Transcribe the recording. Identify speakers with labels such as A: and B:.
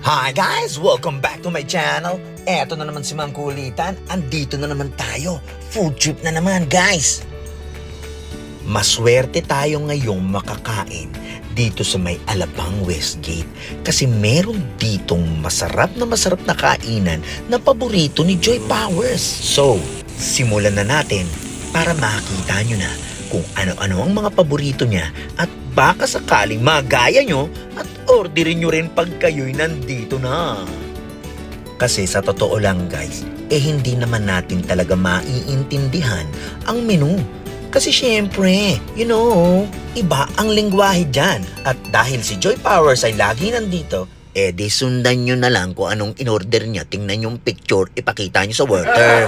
A: Hi guys! Welcome back to my channel. Eto na naman si Mang Kulitan. Andito na naman tayo. Food trip na naman guys. Maswerte tayo ngayong makakain dito sa may Alabang Westgate kasi meron ditong masarap na kainan na paborito ni Joy Powers. So, simulan na natin para makita nyo na kung ano-ano ang mga paborito niya at baka sakaling magaya nyo at orderin nyo rin pag kayo'y nandito na. Kasi sa totoo lang guys, hindi naman natin talaga maiintindihan ang menu. Kasi syempre, iba ang lengguwahe dyan. At dahil si Joy Powers ay lagi nandito, di sundan nyo na lang kung anong in-order niya. Tingnan yung picture, ipakita nyo sa waiter.